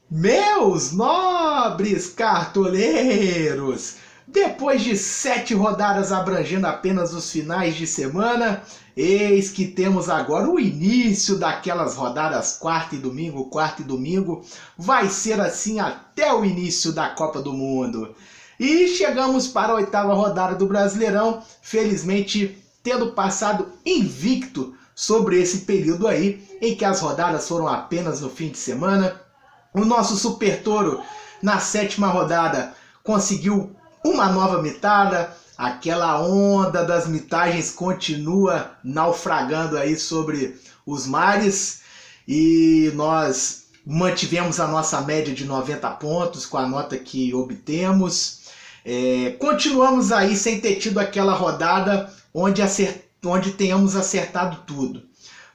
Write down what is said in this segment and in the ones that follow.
Meus nobres cartoleiros, depois de 7 rodadas abrangendo apenas os finais de semana, eis que temos agora o início daquelas rodadas quarta e domingo, vai ser assim até o início da Copa do Mundo. E chegamos para a 8ª rodada do Brasileirão, felizmente tendo passado invicto sobre esse período aí, em que as rodadas foram apenas no fim de semana. O nosso Super Toro, na 7ª rodada, conseguiu uma nova mitada. Aquela onda das mitagens continua naufragando aí sobre os mares. E nós mantivemos a nossa média de 90 pontos com a nota que obtemos. Continuamos aí sem ter tido aquela rodada onde tenhamos acertado tudo.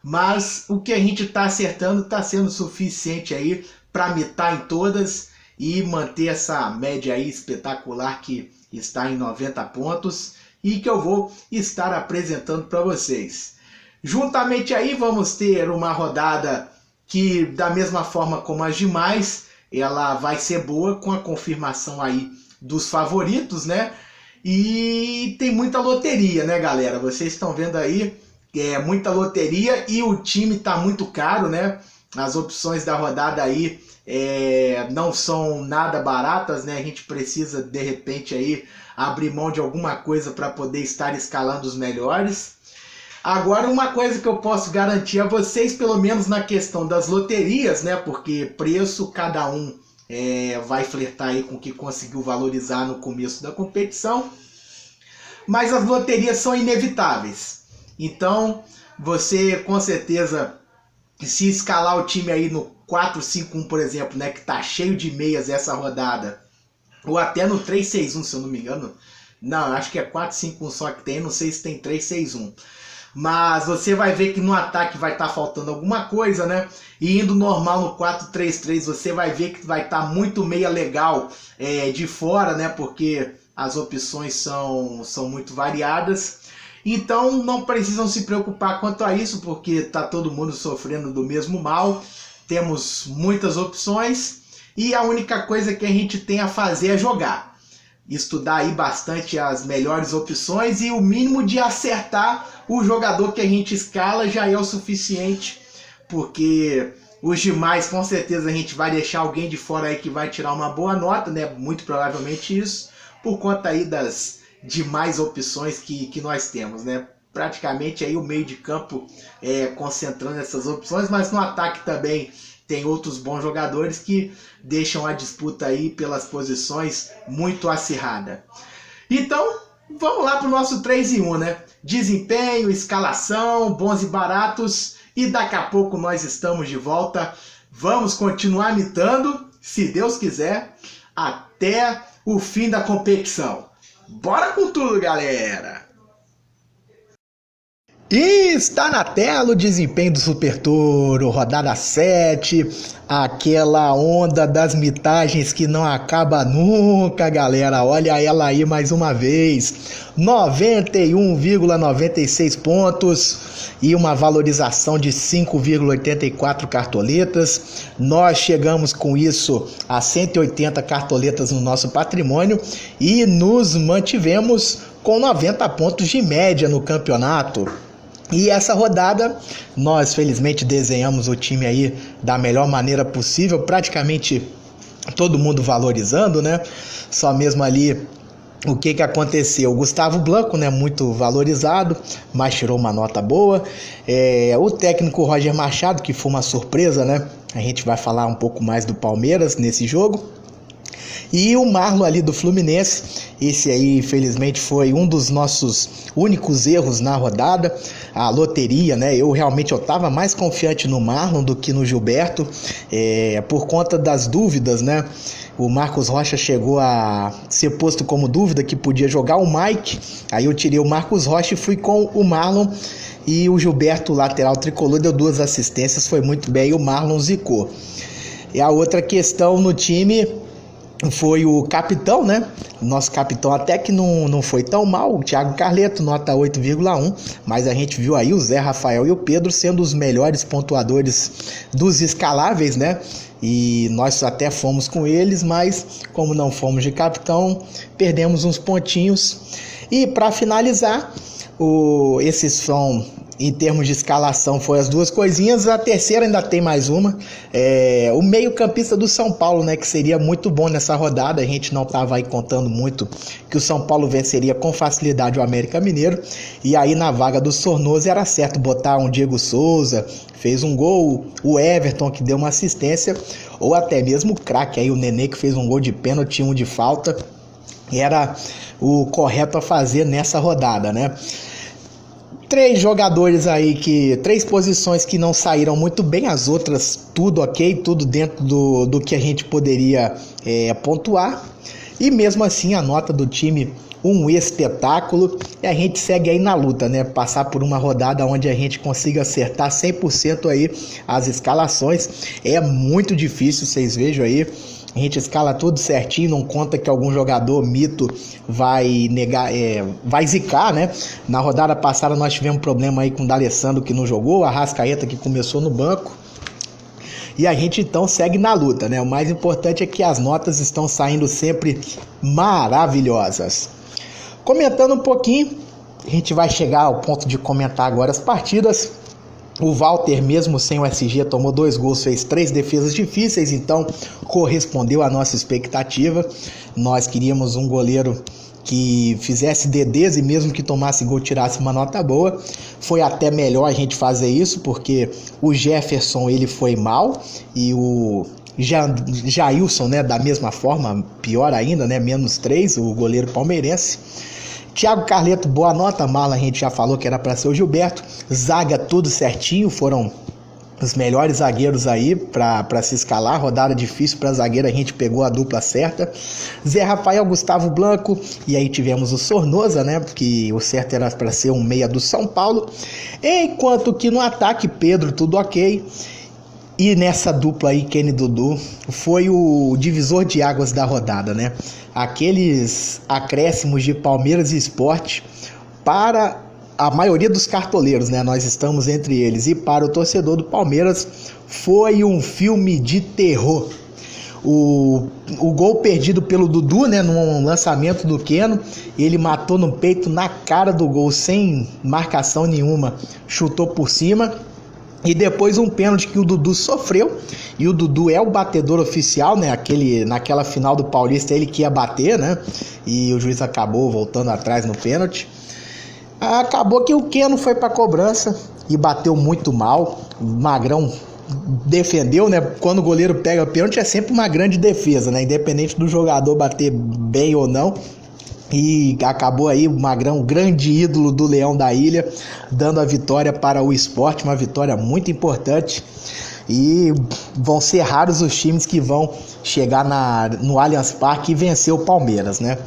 Mas o que a gente está acertando está sendo suficiente aí para mitar em todas e manter essa média aí espetacular que está em 90 pontos e que eu vou estar apresentando para vocês. Juntamente aí vamos ter uma rodada que, da mesma forma como as demais, ela vai ser boa com a confirmação aí dos favoritos, né? E tem muita loteria, né, galera? Vocês estão vendo aí, muita loteria e o time tá muito caro, né? As opções da rodada aí não são nada baratas, né? A gente precisa, de repente, aí abrir mão de alguma coisa para poder estar escalando os melhores. Agora, uma coisa que eu posso garantir a vocês, pelo menos na questão das loterias, né? Porque preço cada um vai flertar aí com o que conseguiu valorizar no começo da competição. Mas as loterias são inevitáveis. Então, você com certeza, se escalar o time aí no 4-5-1, por exemplo, né, que tá cheio de meias essa rodada, ou até no 3-6-1, se eu não me engano. Não, acho que é 4-5-1 só que tem, não sei se tem 3-6-1. Mas você vai ver que no ataque vai estar faltando alguma coisa, né? E indo normal no 4-3-3, você vai ver que vai estar muito meia legal de fora, né? Porque as opções são muito variadas. Então não precisam se preocupar quanto a isso, porque está todo mundo sofrendo do mesmo mal. Temos muitas opções e a única coisa que a gente tem a fazer é jogar. Estudar aí bastante as melhores opções e o mínimo de acertar o jogador que a gente escala já é o suficiente, porque os demais com certeza a gente vai deixar alguém de fora aí que vai tirar uma boa nota, né? Muito provavelmente isso, por conta aí das demais opções que nós temos, né? Praticamente aí o meio de campo concentrando essas opções, mas no ataque também tem outros bons jogadores que deixam a disputa aí pelas posições muito acirrada. Então, vamos lá para o nosso 3 em 1, né? Desempenho, escalação, bons e baratos, e daqui a pouco nós estamos de volta. Vamos continuar mitando, se Deus quiser, até o fim da competição. Bora com tudo, galera! E está na tela o desempenho do Super Toro, rodada 7, aquela onda das mitagens que não acaba nunca, galera. Olha ela aí mais uma vez, 91,96 pontos e uma valorização de 5,84 cartoletas. Nós chegamos com isso a 180 cartoletas no nosso patrimônio e nos mantivemos com 90 pontos de média no campeonato. E essa rodada, nós felizmente desenhamos o time aí da melhor maneira possível, praticamente todo mundo valorizando, né? Só mesmo ali o que aconteceu? O Gustavo Blanco, né, muito valorizado, mas tirou uma nota boa. O técnico Roger Machado, que foi uma surpresa, né? A gente vai falar um pouco mais do Palmeiras nesse jogo. E o Marlon ali do Fluminense, esse aí infelizmente foi um dos nossos únicos erros na rodada, a loteria, né? Eu estava mais confiante no Marlon do que no Gilberto, por conta das dúvidas, né? O Marcos Rocha chegou a ser posto como dúvida que podia jogar o Mike, aí eu tirei o Marcos Rocha e fui com o Marlon, e o Gilberto, lateral tricolor, deu 2 assistências, foi muito bem, e o Marlon zicou. E a outra questão no time foi o capitão, né? Nosso capitão até que não foi tão mal, o Thiago Carleto, nota 8,1, mas a gente viu aí o Zé Rafael e o Pedro sendo os melhores pontuadores dos escaláveis, né? E nós até fomos com eles, mas como não fomos de capitão, perdemos uns pontinhos. E para finalizar, esses são, em termos de escalação, foi as duas coisinhas. A terceira ainda tem mais uma, o meio-campista do São Paulo, né, que seria muito bom nessa rodada. A gente não estava aí contando muito que o São Paulo venceria com facilidade o América Mineiro, e aí na vaga do Sornosa era certo botar um Diego Souza, fez um gol, o Everton que deu uma assistência, ou até mesmo o craque aí, o Nenê, que fez um gol de pênalti, um de falta. Era o correto a fazer nessa rodada, né? Três jogadores aí três posições que não saíram muito bem, as outras tudo ok, tudo dentro do que a gente poderia pontuar. E mesmo assim a nota do time, um espetáculo, e a gente segue aí na luta, né? Passar por uma rodada onde a gente consiga acertar 100% aí as escalações é muito difícil, vocês vejam aí. A gente escala tudo certinho, não conta que algum jogador mito vai negar, vai zicar, né? Na rodada passada nós tivemos problema aí com o D'Alessandro que não jogou, a Arrascaeta que começou no banco. E a gente então segue na luta, né? O mais importante é que as notas estão saindo sempre maravilhosas. Comentando um pouquinho, a gente vai chegar ao ponto de comentar agora as partidas. O Walter, mesmo sem o SG, tomou 2 gols, fez 3 defesas difíceis, então correspondeu à nossa expectativa. Nós queríamos um goleiro que fizesse DDs e mesmo que tomasse gol, tirasse uma nota boa. Foi até melhor a gente fazer isso, porque o Jefferson ele foi mal e o Jailson, né, da mesma forma, pior ainda, né, -3, o goleiro palmeirense. Thiago Carleto, boa nota. Marlon, a gente já falou que era para ser o Gilberto. Zaga, tudo certinho, foram os melhores zagueiros aí para se escalar. Rodada difícil para zagueiro, a gente pegou a dupla certa. Zé Rafael, Gustavo Blanco, e aí tivemos o Sornosa, né, porque o certo era para ser um meia do São Paulo. Enquanto que no ataque, Pedro, tudo ok. E nessa dupla aí, Kenny e Dudu, foi o divisor de águas da rodada, né? Aqueles acréscimos de Palmeiras e Sport para a maioria dos cartoleiros, né? Nós estamos entre eles. E para o torcedor do Palmeiras, foi um filme de terror. O gol perdido pelo Dudu, né? Num lançamento do Keno, ele matou no peito, na cara do gol, sem marcação nenhuma, chutou por cima. E depois um pênalti que o Dudu sofreu, e o Dudu é o batedor oficial, né? Naquela final do Paulista ele que ia bater, né? E o juiz acabou voltando atrás no pênalti. Acabou que o Keno foi para cobrança e bateu muito mal. O Magrão defendeu, né? Quando o goleiro pega pênalti é sempre uma grande defesa, né? Independente do jogador bater bem ou não. E acabou aí o Magrão, grande ídolo do Leão da Ilha, dando a vitória para o Sport, uma vitória muito importante. E vão ser raros os times que vão chegar no Allianz Parque e vencer o Palmeiras, né?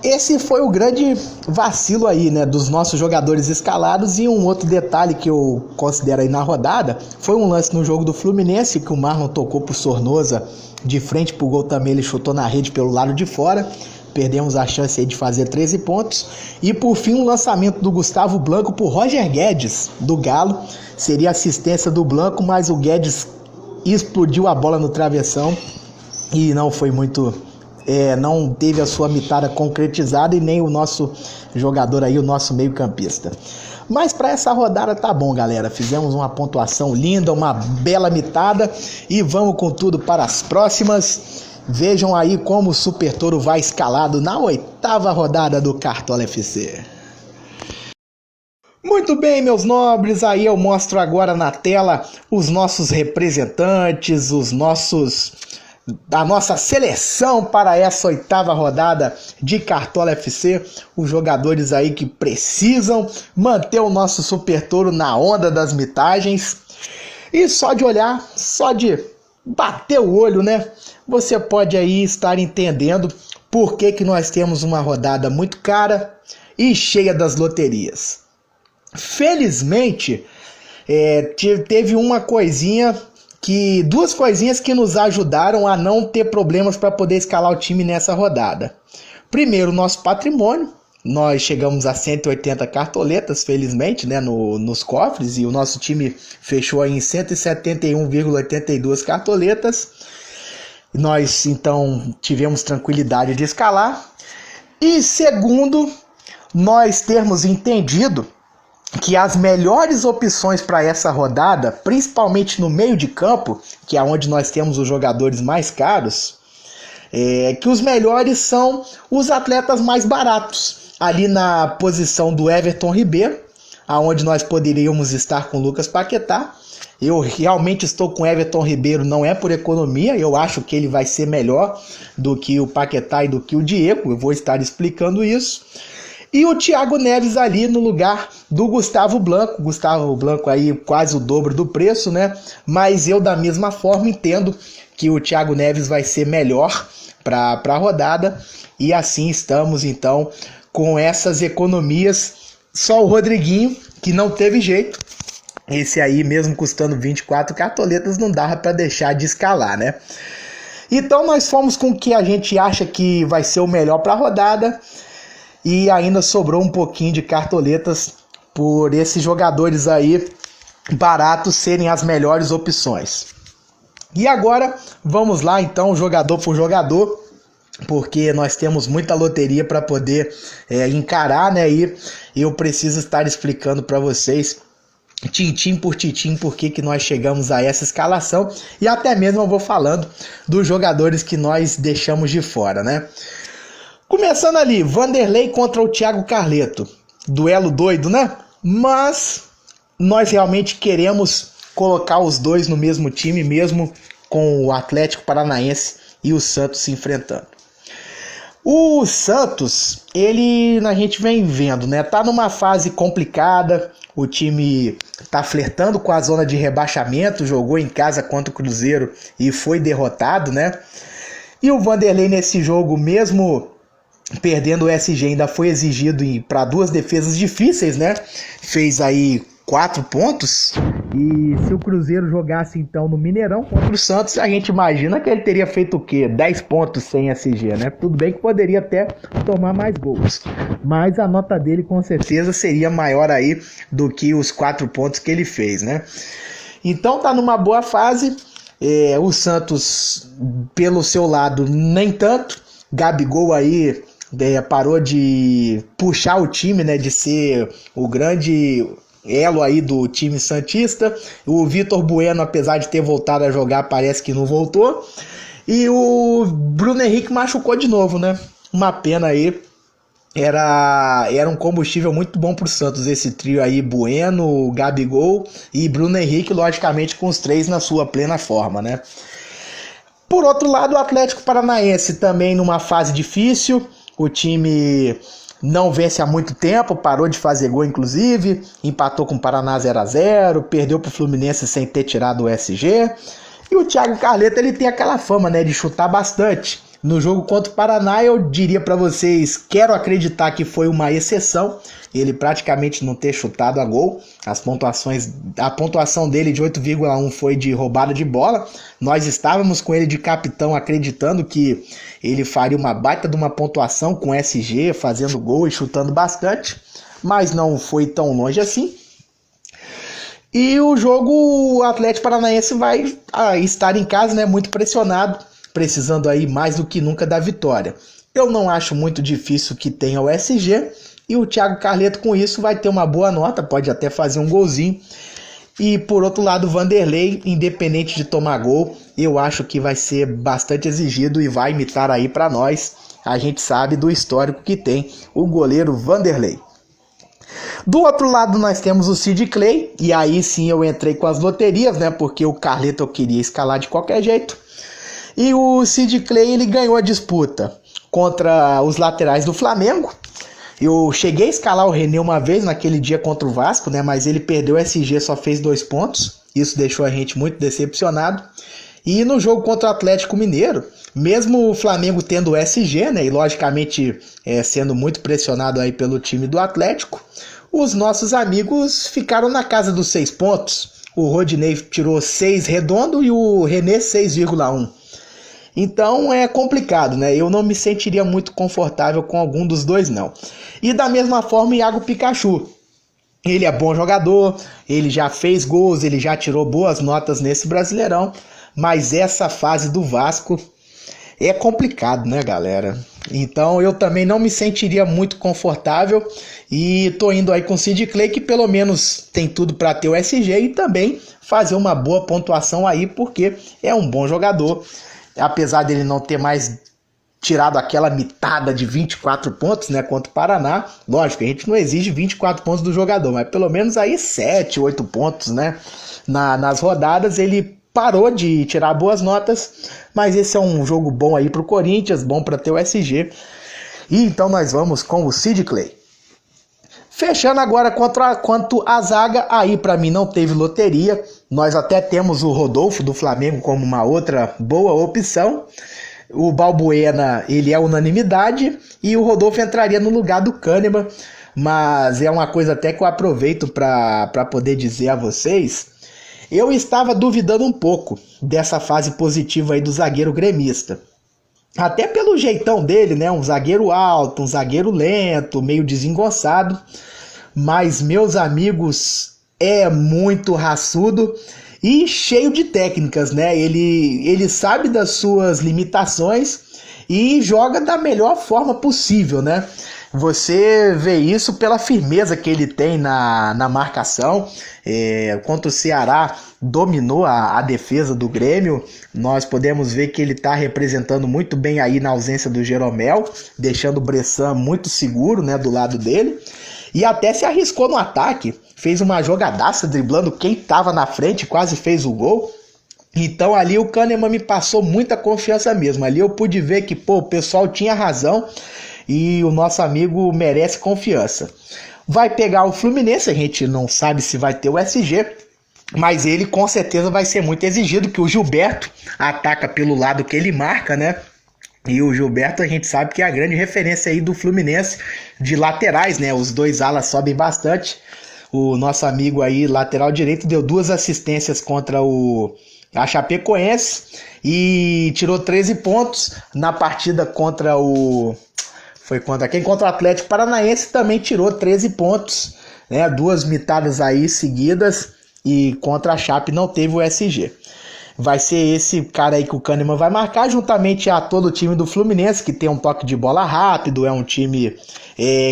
Esse foi o grande vacilo aí, né, dos nossos jogadores escalados. E um outro detalhe que eu considero aí na rodada foi um lance no jogo do Fluminense que o Marlon tocou pro Sornosa de frente pro gol também, ele chutou na rede pelo lado de fora. Perdemos a chance aí de fazer 13 pontos. E por fim, um lançamento do Gustavo Blanco por Roger Guedes, do Galo. Seria assistência do Blanco, mas o Guedes explodiu a bola no travessão e não foi muito... não teve a sua mitada concretizada, e nem o nosso jogador aí, o nosso meio-campista. Mas para essa rodada tá bom, galera. Fizemos uma pontuação linda, uma bela mitada, e vamos com tudo para as próximas. Vejam aí como o Super Toro vai escalado na 8ª rodada do Cartola FC. Muito bem, meus nobres, aí eu mostro agora na tela os nossos representantes, a nossa seleção para essa 8ª rodada de Cartola FC, os jogadores aí que precisam manter o nosso Super Toro na onda das mitagens. E só de olhar, só de bater o olho, né? Você pode aí estar entendendo por que nós temos uma rodada muito cara e cheia das loterias. Felizmente, teve uma coisinha que duas coisinhas que nos ajudaram a não ter problemas para poder escalar o time nessa rodada. Primeiro, nosso patrimônio. Nós chegamos a 180 cartoletas, felizmente, né, nos cofres, e o nosso time fechou aí em 171,82 cartoletas. Nós, então, tivemos tranquilidade de escalar. E segundo, nós termos entendido que as melhores opções para essa rodada, principalmente no meio de campo, que é onde nós temos os jogadores mais caros, que os melhores são os atletas mais baratos, ali na posição do Everton Ribeiro, aonde nós poderíamos estar com o Lucas Paquetá. Eu realmente estou com o Everton Ribeiro, não é por economia, eu acho que ele vai ser melhor do que o Paquetá e do que o Diego, eu vou estar explicando isso. E o Thiago Neves ali no lugar do Gustavo Blanco. Gustavo Blanco aí quase o dobro do preço, né? Mas eu da mesma forma entendo que o Thiago Neves vai ser melhor para a rodada. E assim estamos então com essas economias. Só o Rodriguinho, que não teve jeito. Esse aí mesmo custando 24 cartoletas não dava para deixar de escalar, né? Então nós fomos com o que a gente acha que vai ser o melhor para a rodada. E ainda sobrou um pouquinho de cartoletas por esses jogadores aí baratos serem as melhores opções. E agora vamos lá então, jogador por jogador, porque nós temos muita loteria para poder encarar, né? E eu preciso estar explicando para vocês, tintim por tintim, por que nós chegamos a essa escalação. E até mesmo eu vou falando dos jogadores que nós deixamos de fora, né? Começando ali, Vanderlei contra o Thiago Carleto. Duelo doido, né? Mas nós realmente queremos colocar os dois no mesmo time, mesmo com o Atlético Paranaense e o Santos se enfrentando. O Santos, a gente vem vendo, né? Tá numa fase complicada, o time tá flertando com a zona de rebaixamento, jogou em casa contra o Cruzeiro e foi derrotado, né? E o Vanderlei nesse jogo, mesmo perdendo o SG, ainda foi exigido para duas defesas difíceis, né? Fez aí 4 pontos. E se o Cruzeiro jogasse então no Mineirão contra o Santos, a gente imagina que ele teria feito o quê? 10 pontos sem SG, né? Tudo bem que poderia até tomar mais gols, mas a nota dele com certeza seria maior aí do que os 4 pontos que ele fez, né? Então tá numa boa fase. O Santos, pelo seu lado, nem tanto. Gabigol aí parou de puxar o time, né, de ser o grande elo aí do time santista. O Vitor Bueno, apesar de ter voltado a jogar, parece que não voltou. E o Bruno Henrique machucou de novo, né? Uma pena aí. Era um combustível muito bom pro Santos, esse trio aí, Bueno, Gabigol e Bruno Henrique, logicamente com os três na sua plena forma, né? Por outro lado, o Atlético Paranaense também numa fase difícil. O time não vence há muito tempo, parou de fazer gol inclusive, empatou com o Paraná 0-0, perdeu para o Fluminense sem ter tirado o SG. E o Thiago Carleto, ele tem aquela fama, né, de chutar bastante. No jogo contra o Paraná, eu diria para vocês, quero acreditar que foi uma exceção, ele praticamente não ter chutado a gol. A pontuação dele de 8,1 foi de roubada de bola. Nós estávamos com ele de capitão, acreditando que ele faria uma baita de uma pontuação com SG, fazendo gol e chutando bastante, mas não foi tão longe assim. E o jogo, o Atlético Paranaense vai estar em casa, né, muito pressionado, precisando aí mais do que nunca da vitória. Eu não acho muito difícil que tenha o SG, e o Thiago Carleto com isso vai ter uma boa nota, pode até fazer um golzinho. E por outro lado, o Vanderlei, independente de tomar gol, eu acho que vai ser bastante exigido e vai imitar aí para nós. A gente sabe do histórico que tem o goleiro Vanderlei. Do outro lado nós temos o Sid Clay, e aí sim eu entrei com as loterias, né, porque o Carleto eu queria escalar de qualquer jeito. E o Sid Clay, ele ganhou a disputa contra os laterais do Flamengo. Eu cheguei a escalar o René uma vez naquele dia contra o Vasco, né? Mas ele perdeu o SG, só fez 2 pontos. Isso deixou a gente muito decepcionado. E no jogo contra o Atlético Mineiro, mesmo o Flamengo tendo o SG, né? E logicamente sendo muito pressionado aí pelo time do Atlético, os nossos amigos ficaram na casa dos 6 pontos. o Rodinei tirou 6 redondo e o René 6,1. Então é complicado, né? Eu não me sentiria muito confortável com algum dos dois, não. E da mesma forma, o Iago Pikachu. Ele é bom jogador, ele já fez gols, ele já tirou boas notas nesse Brasileirão, mas essa fase do Vasco é complicado, né, galera? Então eu também não me sentiria muito confortável e tô indo aí com o Sid Clay, que pelo menos tem tudo para ter o SG e também fazer uma boa pontuação aí, porque é um bom jogador, apesar dele não ter mais tirado aquela mitada de 24 pontos, né, contra o Paraná. Lógico, a gente não exige 24 pontos do jogador, mas pelo menos aí 7, 8 pontos, né, nas rodadas. Ele parou de tirar boas notas, mas esse é um jogo bom aí pro Corinthians, bom para ter o SG. E então nós vamos com o Sid Clay. Fechando agora quanto a zaga, aí para mim não teve loteria. Nós até temos o Rodolfo do Flamengo como uma outra boa opção. O Balbuena, ele é unanimidade, e o Rodolfo entraria no lugar do Kahneman, mas é uma coisa até que eu aproveito para poder dizer a vocês. Eu estava duvidando um pouco dessa fase positiva aí do zagueiro gremista. Até pelo jeitão dele, né? Um zagueiro alto, um zagueiro lento, meio desengonçado. Mas, meus amigos, é muito raçudo e cheio de técnicas, né? Ele sabe das suas limitações e joga da melhor forma possível, né? Você vê isso pela firmeza que ele tem na marcação. Contra o Ceará, dominou a defesa do Grêmio. Nós podemos ver que ele está representando muito bem aí na ausência do Jeromel, deixando o Bressan muito seguro, né, do lado dele. E até se arriscou no ataque, fez uma jogadaça driblando quem estava na frente, quase fez o gol. Então ali o Kahneman me passou muita confiança mesmo. Ali eu pude ver que o pessoal tinha razão e o nosso amigo merece confiança. Vai pegar o Fluminense, a gente não sabe se vai ter o SG, mas ele com certeza vai ser muito exigido, que o Gilberto ataca pelo lado que ele marca, né? E o Gilberto a gente sabe que é a grande referência aí do Fluminense de laterais, né? Os dois alas sobem bastante. O nosso amigo aí, lateral direito, deu 2 assistências contra a Chapecoense e tirou 13 pontos na partida contra o... Foi contra quem? Contra o Atlético Paranaense, também tirou 13 pontos, né? 2 mitadas aí seguidas, e contra a Chape não teve o SG. Vai ser esse cara aí que o Kahneman vai marcar, juntamente a todo o time do Fluminense, que tem um toque de bola rápido, é um time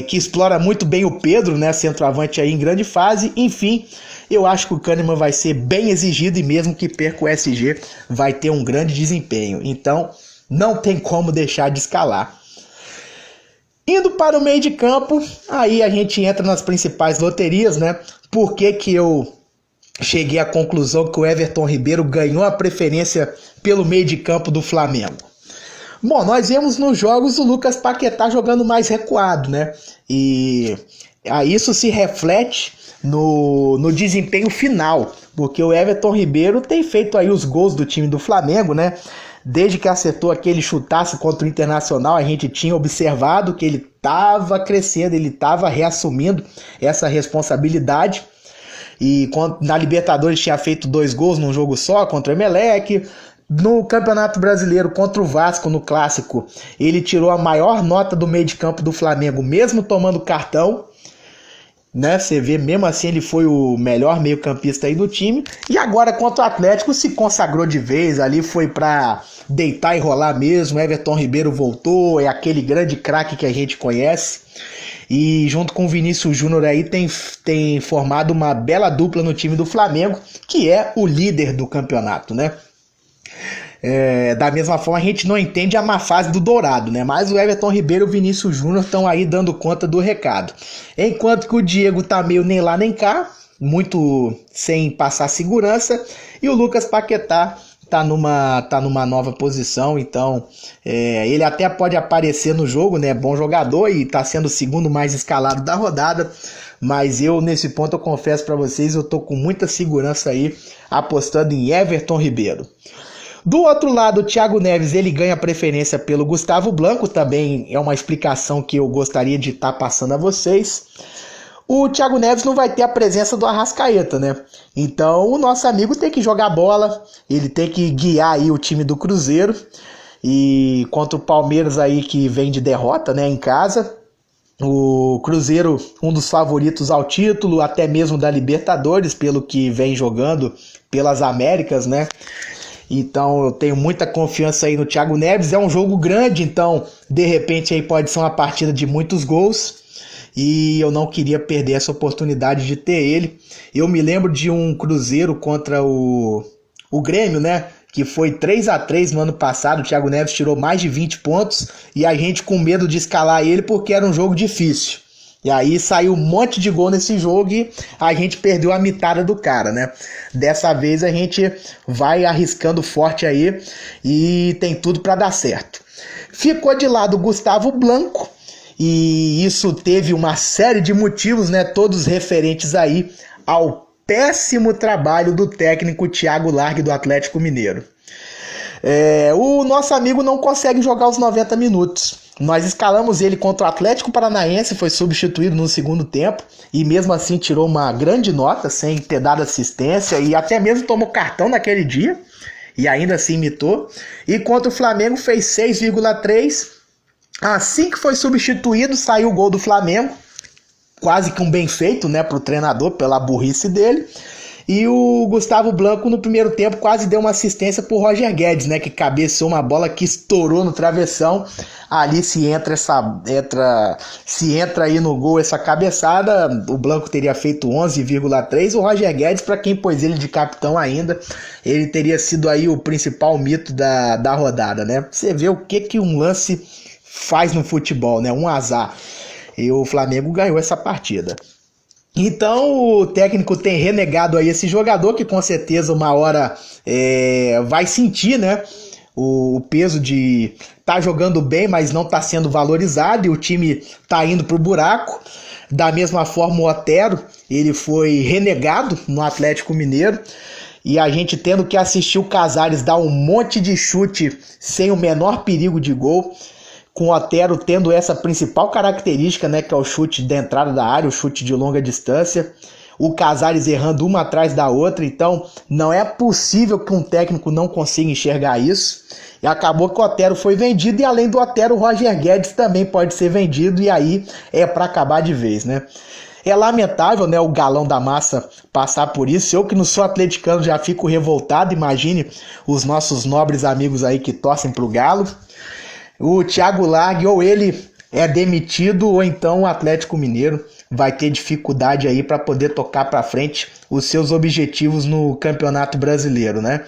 que explora muito bem o Pedro, né, centroavante aí em grande fase. Enfim, eu acho que o Kahneman vai ser bem exigido e mesmo que perca o SG, vai ter um grande desempenho. Então, não tem como deixar de escalar. Indo para o meio de campo, aí a gente entra nas principais loterias, né? Por que eu cheguei à conclusão que o Everton Ribeiro ganhou a preferência pelo meio de campo do Flamengo? Bom, nós vemos nos jogos o Lucas Paquetá jogando mais recuado, né? E isso se reflete no desempenho final, porque o Everton Ribeiro tem feito aí os gols do time do Flamengo, né? Desde que acertou aquele chutaço contra o Internacional, a gente tinha observado que ele estava crescendo, ele estava reassumindo essa responsabilidade. E na Libertadores tinha feito 2 gols num jogo só contra o Emelec. No Campeonato Brasileiro contra o Vasco, no Clássico, ele tirou a maior nota do meio de campo do Flamengo, mesmo tomando cartão, né? Você vê, mesmo assim ele foi o melhor meio campista aí do time. E agora contra o Atlético se consagrou de vez, ali foi pra deitar e rolar mesmo. Everton Ribeiro voltou, é aquele grande craque que a gente conhece. E junto com o Vinícius Júnior aí tem formado uma bela dupla no time do Flamengo, que é o líder do campeonato, né? Da mesma forma a gente não entende a má fase do Dourado, né? Mas o Everton Ribeiro e o Vinícius Júnior estão aí dando conta do recado. Enquanto que o Diego tá meio nem lá nem cá, muito sem passar segurança, e o Lucas Paquetá tá numa nova posição, então ele até pode aparecer no jogo, né? Bom jogador e tá sendo o segundo mais escalado da rodada, mas eu nesse ponto eu confesso para vocês, eu tô com muita segurança aí apostando em Everton Ribeiro. Do outro lado, o Thiago Neves, ele ganha preferência pelo Gustavo Blanco, também é uma explicação que eu gostaria de estar passando a vocês. o Thiago Neves não vai ter a presença do Arrascaeta, né? Então o nosso amigo tem que jogar bola, ele tem que guiar aí o time do Cruzeiro, e contra o Palmeiras aí que vem de derrota, né, em casa. O Cruzeiro, um dos favoritos ao título, até mesmo da Libertadores, pelo que vem jogando pelas Américas, né? Então eu tenho muita confiança aí no Thiago Neves. É um jogo grande, então de repente aí pode ser uma partida de muitos gols. E eu não queria perder essa oportunidade de ter ele. Eu me lembro de um Cruzeiro contra o Grêmio, né? Que foi 3-3 no ano passado. O Thiago Neves tirou mais de 20 pontos e a gente com medo de escalar ele porque era um jogo difícil. E aí saiu um monte de gol nesse jogo e a gente perdeu a mitada do cara, né? Dessa vez a gente vai arriscando forte aí e tem tudo para dar certo. Ficou de lado o Gustavo Blanco e isso teve uma série de motivos, né? Todos referentes aí ao péssimo trabalho do técnico Thiago Largue do Atlético Mineiro. O nosso amigo não consegue jogar os 90 minutos. Nós escalamos ele contra o Atlético Paranaense, foi substituído no segundo tempo e mesmo assim tirou uma grande nota sem ter dado assistência e até mesmo tomou cartão naquele dia e ainda assim imitou. E contra o Flamengo fez 6,3. Assim que foi substituído, saiu o gol do Flamengo. Quase que um bem feito, né, para o treinador, pela burrice dele. E o Gustavo Blanco no primeiro tempo quase deu uma assistência pro Roger Guedes, né, que cabeceou uma bola que estourou no travessão. Ali se entra aí no gol essa cabeçada, o Blanco teria feito 11,3. O Roger Guedes, para quem pôs ele de capitão ainda, ele teria sido aí o principal mito da rodada, né? Você vê o que um lance faz no futebol, né? Um azar. E o Flamengo ganhou essa partida. Então o técnico tem renegado aí esse jogador que com certeza uma hora vai sentir, né, o peso de tá jogando bem, mas não tá sendo valorizado e o time tá indo pro buraco. Da mesma forma o Otero, ele foi renegado no Atlético Mineiro e a gente tendo que assistir o Casares dar um monte de chute sem o menor perigo de gol. Com o Otero tendo essa principal característica, né, que é o chute da entrada da área, o chute de longa distância, o Casares errando uma atrás da outra, então não é possível que um técnico não consiga enxergar isso, e acabou que o Otero foi vendido, e além do Otero, o Roger Guedes também pode ser vendido, e aí é para acabar de vez, né? É lamentável, né, o galão da massa passar por isso. Eu que não sou atleticano já fico revoltado, imagine os nossos nobres amigos aí que torcem pro Galo. O Thiago Largue, ou ele é demitido, ou então o Atlético Mineiro vai ter dificuldade aí para poder tocar para frente os seus objetivos no Campeonato Brasileiro, né?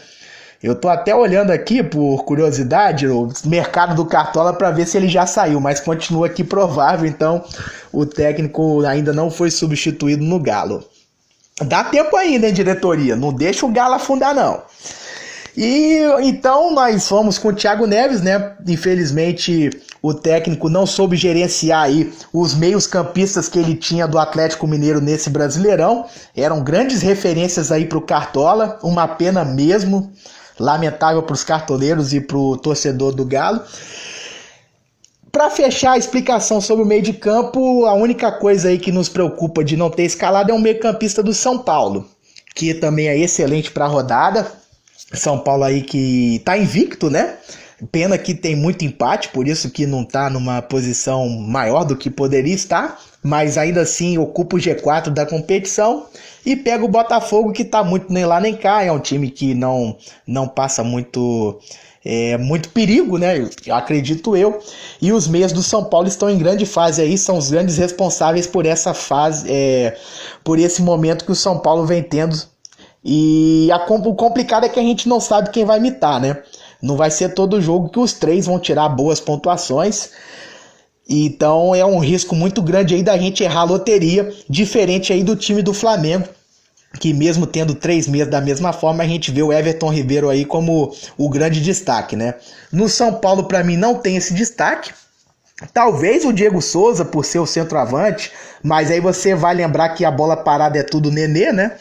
Eu tô até olhando aqui, por curiosidade, o mercado do Cartola para ver se ele já saiu, mas continua aqui provável, então o técnico ainda não foi substituído no Galo. Dá tempo ainda, hein, diretoria? Não deixa o Galo afundar, não. E então nós fomos com o Thiago Neves, né? Infelizmente o técnico não soube gerenciar aí os meios campistas que ele tinha do Atlético Mineiro nesse Brasileirão. Eram grandes referências aí para o Cartola, uma pena mesmo, lamentável para os cartoleiros e para o torcedor do Galo. Para fechar a explicação sobre o meio de campo, a única coisa aí que nos preocupa de não ter escalado é o meio campista do São Paulo, que também é excelente para a rodada. São Paulo aí que tá invicto, né? Pena que tem muito empate, por isso que não tá numa posição maior do que poderia estar, mas ainda assim ocupa o G4 da competição e pega o Botafogo, que tá muito nem lá nem cá, é um time que não passa muito perigo, né? Acredito eu. E os meias do São Paulo estão em grande fase aí, são os grandes responsáveis por essa fase, por esse momento que o São Paulo vem tendo. E o complicado é que a gente não sabe quem vai imitar, né? Não vai ser todo jogo que os três vão tirar boas pontuações. Então é um risco muito grande aí da gente errar a loteria, diferente aí do time do Flamengo, que mesmo tendo 3 meses da mesma forma, a gente vê o Everton Ribeiro aí como o grande destaque, né? No São Paulo, para mim, não tem esse destaque. Talvez o Diego Souza, por ser o centroavante, mas aí você vai lembrar que a bola parada é tudo Nenê, né?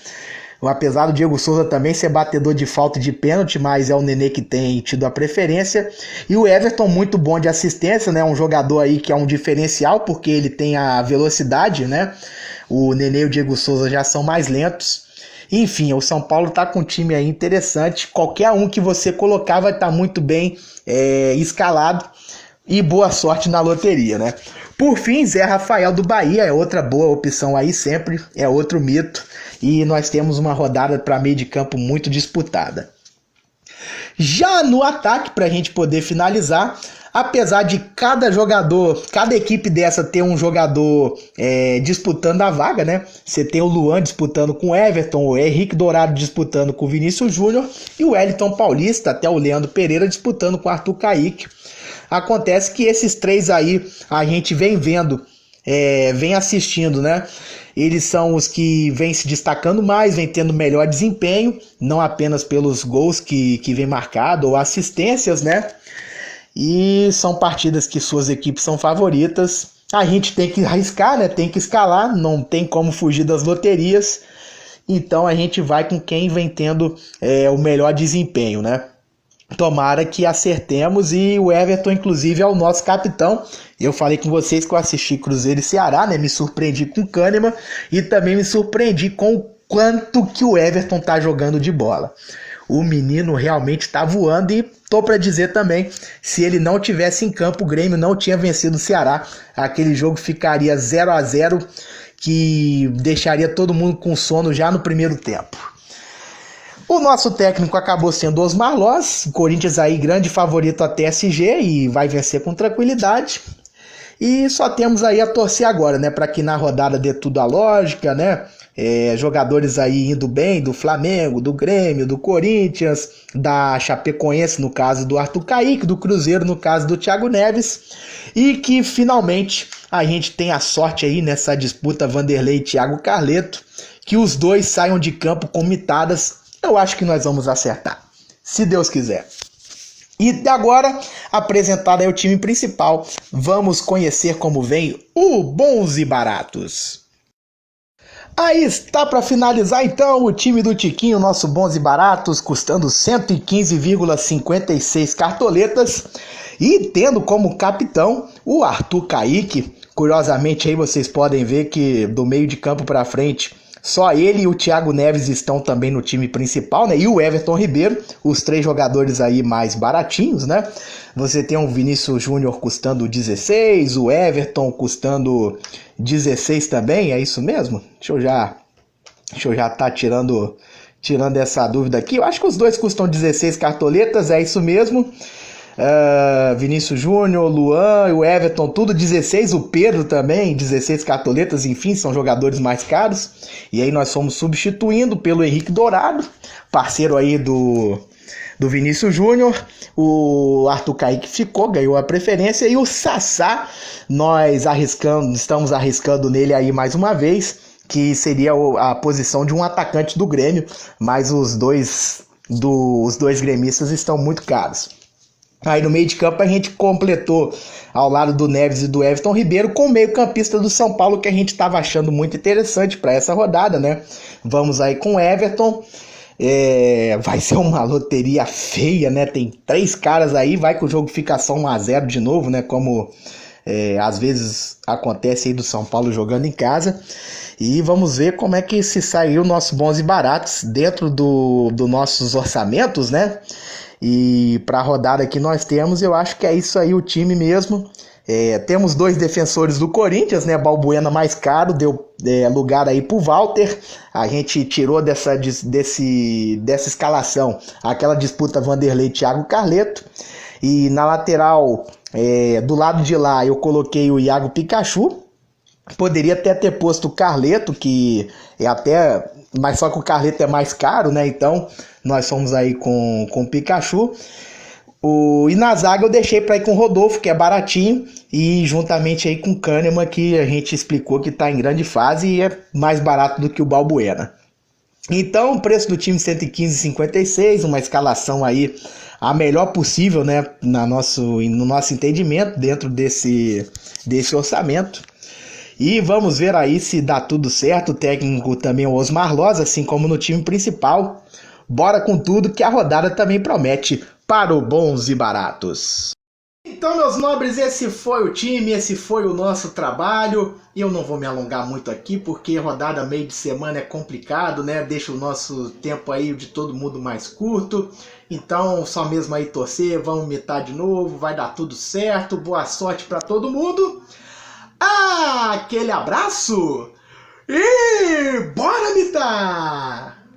apesar do Diego Souza também ser batedor de falta e de pênalti, mas é o Nenê que tem tido a preferência. E o Everton muito bom de assistência, né? Um jogador aí que é um diferencial, porque ele tem a velocidade, né? O Nenê e o Diego Souza já são mais lentos. Enfim, o São Paulo tá com um time aí interessante. Qualquer um que você colocar vai estar muito bem escalado. E boa sorte na loteria, né? Por fim, Zé Rafael do Bahia é outra boa opção aí sempre, é outro mito. E nós temos uma rodada para meio de campo muito disputada. Já no ataque, para a gente poder finalizar, apesar de cada jogador, cada equipe dessa ter um jogador disputando a vaga, né? Você tem o Luan disputando com o Everton, o Henrique Dourado disputando com o Vinícius Júnior e o Wellington Paulista, até o Leandro Pereira disputando com o Arthur Kaique. Acontece que esses três aí a gente vem vendo, vem assistindo, né? Eles são os que vêm se destacando mais, vêm tendo melhor desempenho, não apenas pelos gols que vem marcado ou assistências, né? E são partidas que suas equipes são favoritas. A gente tem que arriscar, né? Tem que escalar, não tem como fugir das loterias. Então a gente vai com quem vem tendo o melhor desempenho, né? Tomara que acertemos, e o Everton inclusive é o nosso capitão. Eu falei com vocês que eu assisti Cruzeiro e Ceará, né? Me surpreendi com o Kahneman e também me surpreendi com o quanto que o Everton tá jogando de bola. O menino realmente tá voando, e tô para dizer também, se ele não tivesse em campo, o Grêmio não tinha vencido o Ceará. Aquele jogo ficaria 0-0, que deixaria todo mundo com sono já no primeiro tempo. O nosso técnico acabou sendo Osmar Loz, o Corinthians aí grande favorito a TSG e vai vencer com tranquilidade. E só temos aí a torcer agora, né, para que na rodada dê tudo a lógica, né? Jogadores aí indo bem, do Flamengo, do Grêmio, do Corinthians, da Chapecoense no caso do Arthur Kaique, do Cruzeiro no caso do Thiago Neves, e que finalmente a gente tem a sorte aí nessa disputa Vanderlei e Thiago Carleto, que os dois saiam de campo com mitadas. Eu acho que nós vamos acertar, se Deus quiser. E agora, apresentado aí o time principal, vamos conhecer como vem o Bons e Baratos. Aí está para finalizar então o time do Tiquinho, nosso Bons e Baratos, custando 115,56 cartoletas e tendo como capitão o Arthur Kaique. Curiosamente aí vocês podem ver que do meio de campo para frente só ele e o Thiago Neves estão também no time principal, né? E o Everton Ribeiro, os três jogadores aí mais baratinhos, né? Você tem o Vinícius Júnior custando 16, o Everton custando 16 também, é isso mesmo? Deixa eu já tá tirando essa dúvida aqui. Eu acho que os dois custam 16 cartoletas, é isso mesmo. Vinícius Júnior, Luan e o Everton, tudo 16, o Pedro também, 16 cartoletas, enfim, são jogadores mais caros. E aí nós fomos substituindo pelo Henrique Dourado, parceiro aí do Vinícius Júnior. O Arthur Kaique ganhou a preferência, e o Sassá, nós estamos arriscando nele aí mais uma vez, que seria a posição de um atacante do Grêmio, mas os dois gremistas estão muito caros. Aí no meio de campo a gente completou ao lado do Neves e do Everton Ribeiro com o meio-campista do São Paulo, que a gente estava achando muito interessante para essa rodada, né? Vamos aí com o Everton. Vai ser uma loteria feia, né? Tem três caras aí, vai que o jogo fica só 1-0 de novo, né? Como às vezes acontece aí do São Paulo jogando em casa. E vamos ver como é que se saiu nossos Bons e Baratos dentro dos nossos orçamentos, né? E para a rodada que nós temos, eu acho que é isso aí o time mesmo. Temos dois defensores do Corinthians, né? Balbuena mais caro, deu lugar aí pro Walter. A gente tirou dessa escalação aquela disputa Vanderlei e Thiago Carleto. E na lateral, do lado de lá, eu coloquei o Iago Pikachu. Poderia até ter posto o Carleto, que mas só que o Carleto é mais caro, né? Então nós fomos aí com o Pikachu. E na zaga eu deixei para ir com o Rodolfo, que é baratinho, e juntamente aí com o Kahneman, que a gente explicou que está em grande fase e é mais barato do que o Balbuena. Então o preço do time 115,56, uma escalação aí a melhor possível, né? No nosso entendimento, dentro desse orçamento. E vamos ver aí se dá tudo certo. O técnico também é o Osmar Loz, assim como no time principal. Bora com tudo que a rodada também promete para o Bons e Baratos. Então, meus nobres, esse foi o time, esse foi o nosso trabalho. E eu não vou me alongar muito aqui, porque rodada meio de semana é complicado, né? Deixa o nosso tempo aí de todo mundo mais curto. Então, só mesmo aí torcer, vamos mitar de novo, vai dar tudo certo. Boa sorte para todo mundo. Aquele abraço e bora mitar!